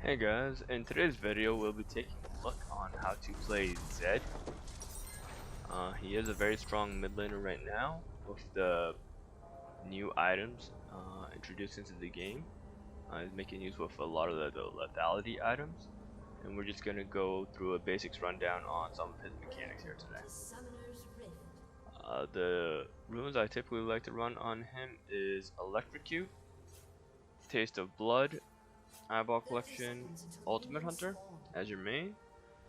Hey guys, in today's video we'll be taking a look on how to play Zed. He is a very strong mid laner right now with the new items introduced into the game. He's making use with a lot of the lethality items, and we're just going to go through a basics rundown on some of his mechanics here today. The runes I typically like to run on him is Electrocute, Taste of Blood, Eyeball Collection, Ultimate Hunter as your main.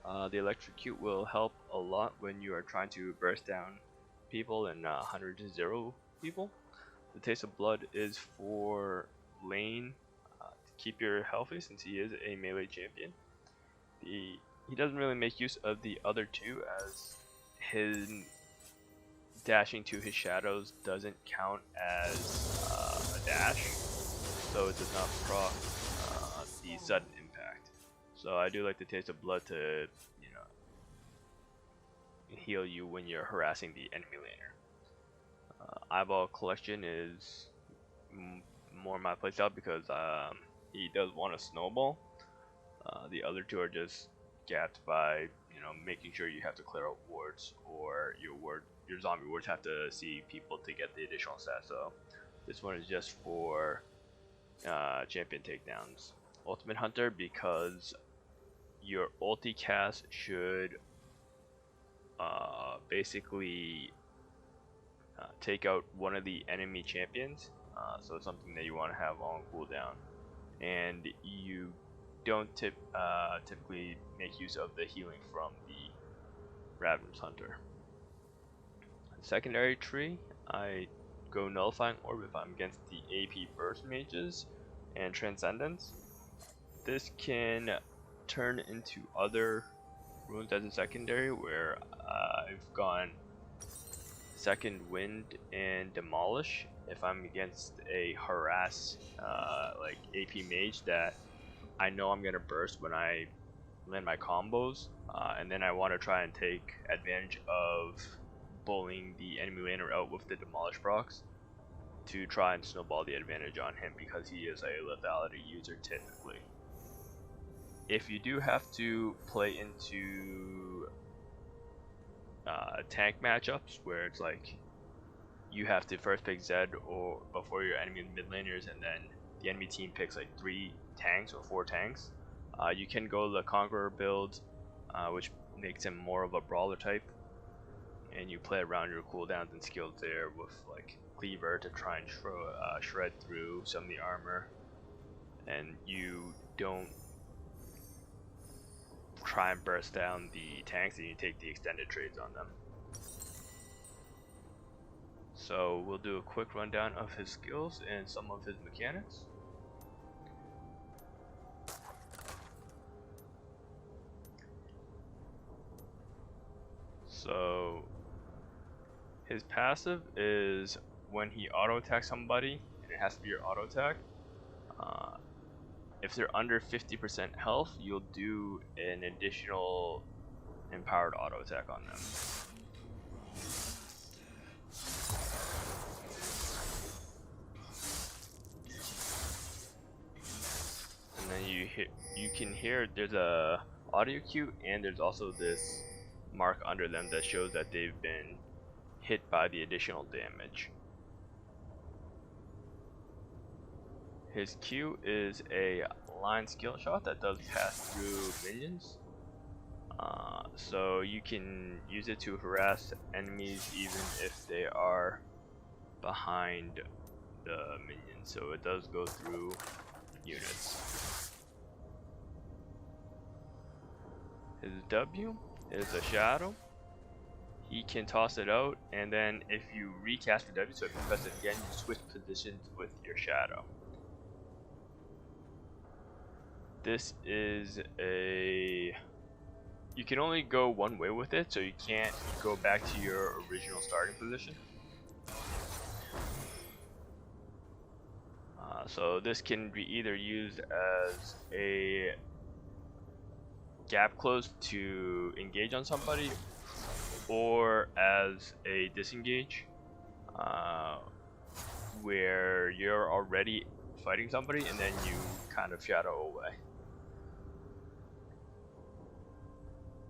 The Electrocute will help a lot when you are trying to burst down people and 100 to 0 people. The Taste of Blood is for lane to keep you healthy since he is a melee champion. He doesn't really make use of the other two as his dashing to his shadows doesn't count as a dash, so it does not proc the sudden impact. So I do like the Taste of Blood to, heal you when you're harassing the enemy laner. Eyeball Collection is more my playstyle because he does want a snowball. The other two are just gapped by making sure you have to clear out wards, or your zombie wards have to see people to get the additional stats. So this one is just for champion takedowns. Ultimate Hunter, because your ulti cast should basically take out one of the enemy champions, so it's something that you want to have on cooldown, and you don't typically make use of the healing from the Ravenous Hunter. Secondary tree, I go Nullifying Orb if I'm against the AP burst mages and Transcendence. This can turn into other runes as a secondary, where I've gone Second Wind and Demolish if I'm against a harass like AP mage that I know I'm gonna burst when I land my combos, and then I want to try and take advantage of bullying the enemy laner out with the Demolish procs to try and snowball the advantage on him because he is a lethality user typically. If you do have to play into tank matchups where it's like you have to first pick Zed or before your enemy mid laners, and then the enemy team picks like 3 tanks or 4 tanks, you can go the Conqueror build, which makes him more of a brawler type, and you play around your cooldowns and skills there with like Cleaver to try and shred through some of the armor, and you don't try and burst down the tanks, and you take the extended trades on them. So we'll do a quick rundown of his skills and some of his mechanics. So his passive is when he auto attacks somebody, and it has to be your auto attack. If they're under 50% health, you'll do an additional empowered auto attack on them. And then you can hear there's a audio cue, and there's also this mark under them that shows that they've been hit by the additional damage. His Q is a line skill shot that does pass through minions, so you can use it to harass enemies even if they are behind the minions, so it does go through units. His W is a shadow. He can toss it out, and then if you recast the W, so if you press it again, you switch positions with your shadow. This is you can only go one way with it, so you can't go back to your original starting position. So this can be either used as a gap close to engage on somebody, or as a disengage, where you're already fighting somebody and then you kind of shadow away.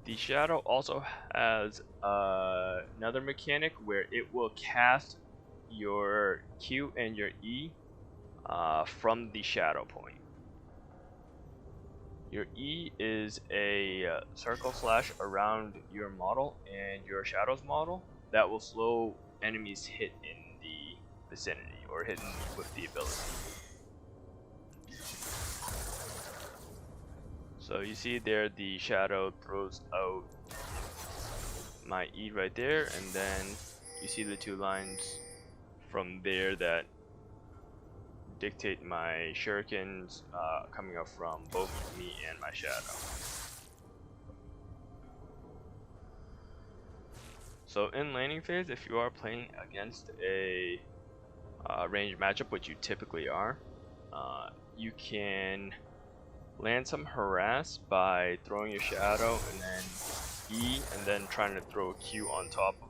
The shadow also has another mechanic where it will cast your Q and your E from the shadow point. Your E is a circle slash around your model and your shadow's model that will slow enemies hit in the vicinity or hidden with the ability. So you see there the shadow throws out my E right there, and then you see the two lines from there that dictate my shurikens coming up from both me and my shadow. So in laning phase, if you are playing against a ranged matchup, which you typically are, you can land some harass by throwing your shadow and then E and then trying to throw a Q on top of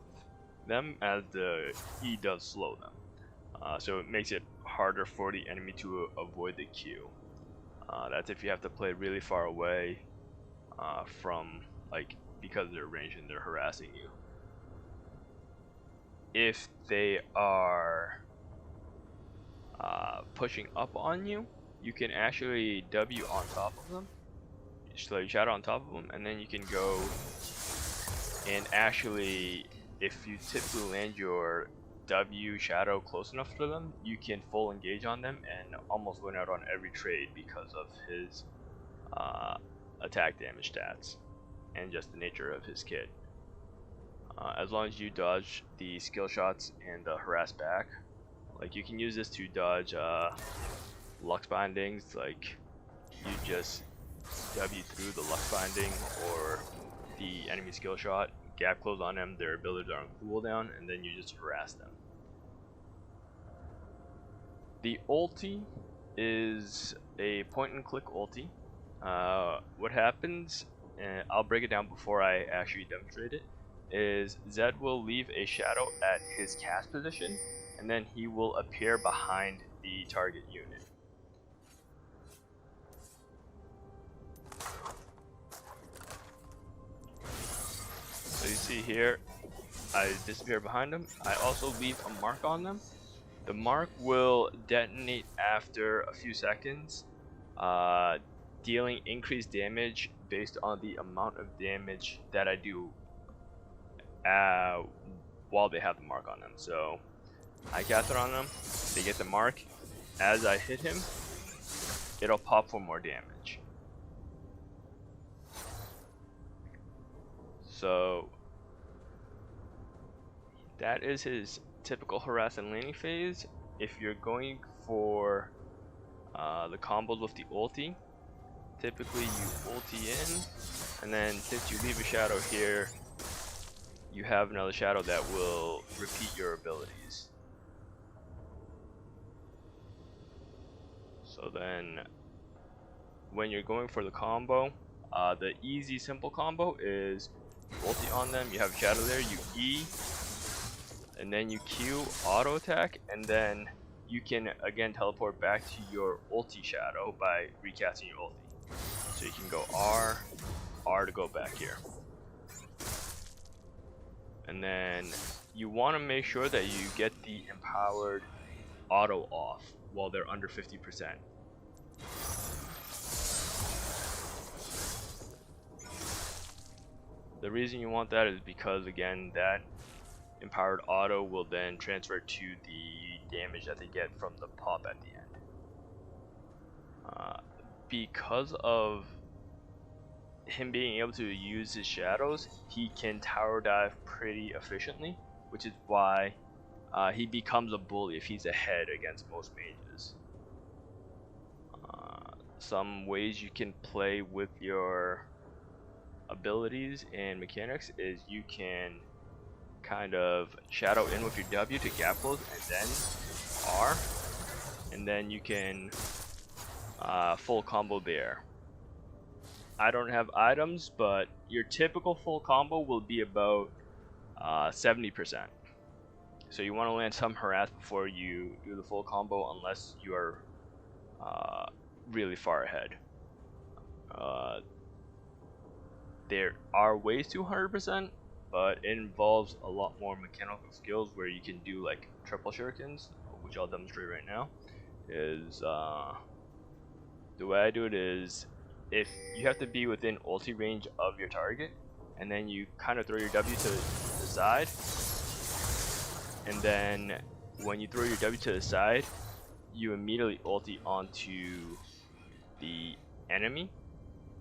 them, as the E does slow them. So it makes it harder for the enemy to avoid the Q. That's if you have to play really far away from, like, because they're ranged and they're harassing you. If they are pushing up on you, you can actually W on top of them, slow your shadow on top of them, and then you can go and actually, if you typically land your W shadow close enough to them, you can full engage on them and almost win out on every trade because of his attack damage stats and just the nature of his kit. As long as you dodge the skill shots and the harass back, like you can use this to dodge Lux bindings, like you just W through the Lux binding or the enemy skill shot, gap close on them, their abilities are on cooldown, and then you just harass them. The ulti is a point and click ulti. What happens, and I'll break it down before I actually demonstrate it, is Zed will leave a shadow at his cast position, and then he will appear behind the target unit. So you see here, I disappear behind them. I also leave a mark on them. The mark will detonate after a few seconds, dealing increased damage based on the amount of damage that I do while they have the mark on them. So I cast it on them, they get the mark. As I hit him, it'll pop for more damage. So that is his typical harass and laning phase. If you're going for the combos with the ulti, typically you ulti in, and then since you leave a shadow here, you have another shadow that will repeat your abilities. So then when you're going for the combo, the easy simple combo is ulti on them, you have a shadow there, you E, and then you Q auto attack, and then you can again teleport back to your ulti shadow by recasting your ulti. So you can go R to go back here. And then you want to make sure that you get the empowered auto off while they're under 50%. The reason you want that is because, again, that empowered auto will then transfer to the damage that they get from the pop at the end. Because of him being able to use his shadows, he can tower dive pretty efficiently, which is why he becomes a bully if he's ahead against most mages. Some ways you can play with your abilities and mechanics is you can kind of shadow in with your W to gap close and then R, and then you can full combo there. I don't have items, but your typical full combo will be about 70%. So you want to land some harass before you do the full combo, unless you are really far ahead. there are ways to 100%, but it involves a lot more mechanical skills where you can do like triple shurikens, which I'll demonstrate right now. Is the way I do it is, if you have to be within ulti range of your target, and then you kind of throw your W to the side, and then when you throw your W to the side, you immediately ulti onto the enemy,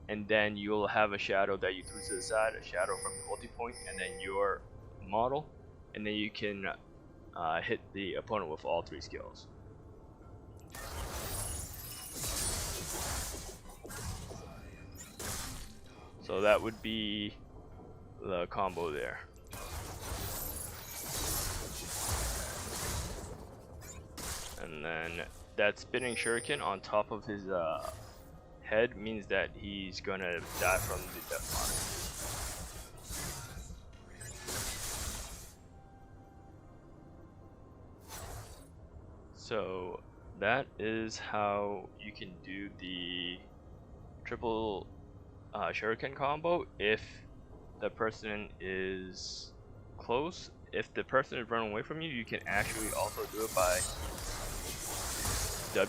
and then you'll have a shadow that you threw to the side, a shadow from the ulti point, and then your model, and then you can hit the opponent with all 3 skills. So that would be the combo there. And then that spinning shuriken on top of his head means that he's gonna die from the death mark. So that is how you can do the triple shuriken combo if the person is close. If the person is running away from you, you can actually also do it by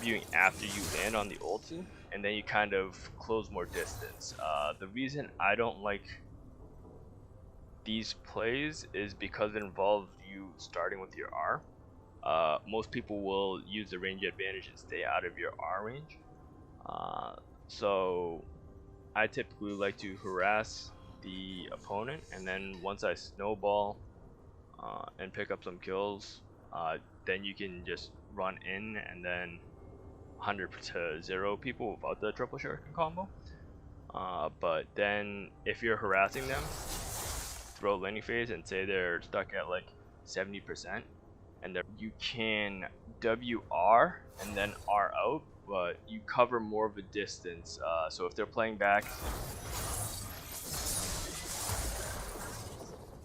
Wing after you land on the ulti, and then you kind of close more distance. The reason I don't like these plays is because it involves you starting with your R. Most people will use the range advantage and stay out of your R range. So I typically like to harass the opponent, and then once I snowball and pick up some kills, then you can just run in and then 100 to 0 people without the triple shuriken combo. But then if you're harassing them throughout laning phase and say they're stuck at like 70%, and you can WR and then R out, but you cover more of a distance. So if they're playing back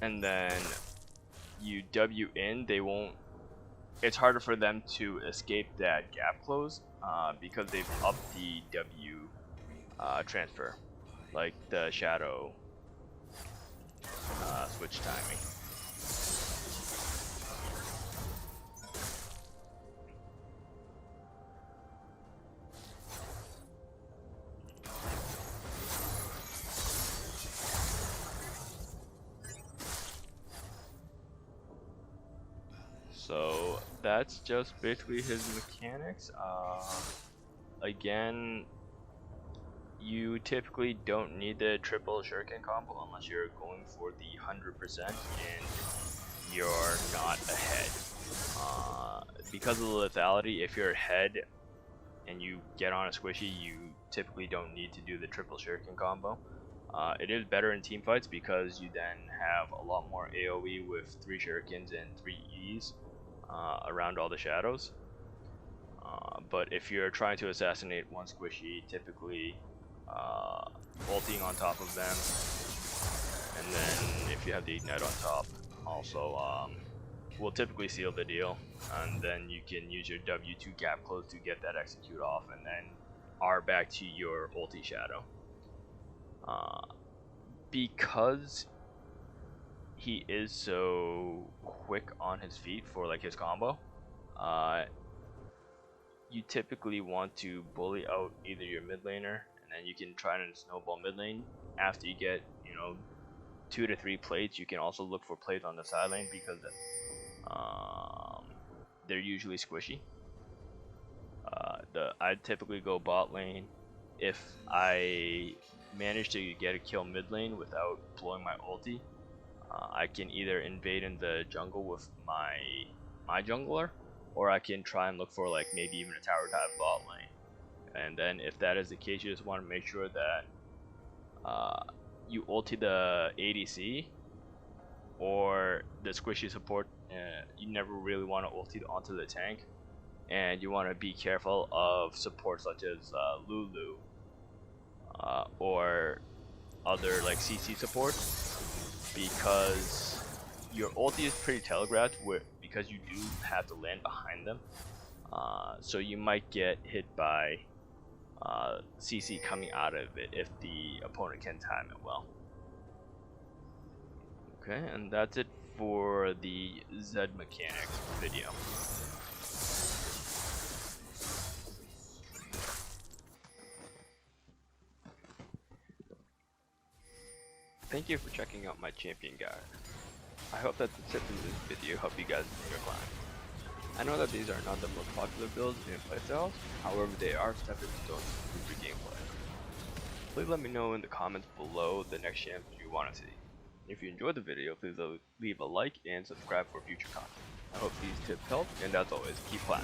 and then you W in, they won't. It's harder for them to escape that gap close because they've upped the W transfer, like the shadow switch timing. So that's just basically his mechanics. Again, you typically don't need the triple shuriken combo unless you're going for the 100% and you're not ahead. Because of the lethality, if you're ahead and you get on a squishy, you typically don't need to do the triple shuriken combo. It is better in team fights because you then have a lot more AoE with 3 shurikens and 3 E's around all the shadows. But if you're trying to assassinate one squishy, typically ulting on top of them, and then if you have the ignite on top, also will typically seal the deal, and then you can use your W2 gap close to get that execute off, and then R back to your ulti shadow. Because he is so quick on his feet for like his combo, you typically want to bully out either your mid laner, and then you can try and snowball mid lane. After you get 2 to 3 plates, you can also look for plates on the side lane because they're usually squishy. I'd typically go bot lane. If I manage to get a kill mid lane without blowing my ulti, I can either invade in the jungle with my jungler, or I can try and look for like maybe even a tower dive bot lane. And then if that is the case, you just want to make sure that you ulti the ADC or the squishy support. You never really want to ulti onto the tank, and you want to be careful of support such as Lulu or other like CC support, because your ulti is pretty telegraphed because you do have to land behind them. So you might get hit by CC coming out of it if the opponent can time it well. Okay, and that's it for the Z mechanics video. Thank you for checking out my champion guide. I hope that the tips in this video help you guys in your clan. I know that these are not the most popular builds and playstyles, however they are stepping stones to improve your gameplay. Please let me know in the comments below the next champion you want to see. If you enjoyed the video, please leave a like and subscribe for future content. I hope these tips help, and as always, keep playing.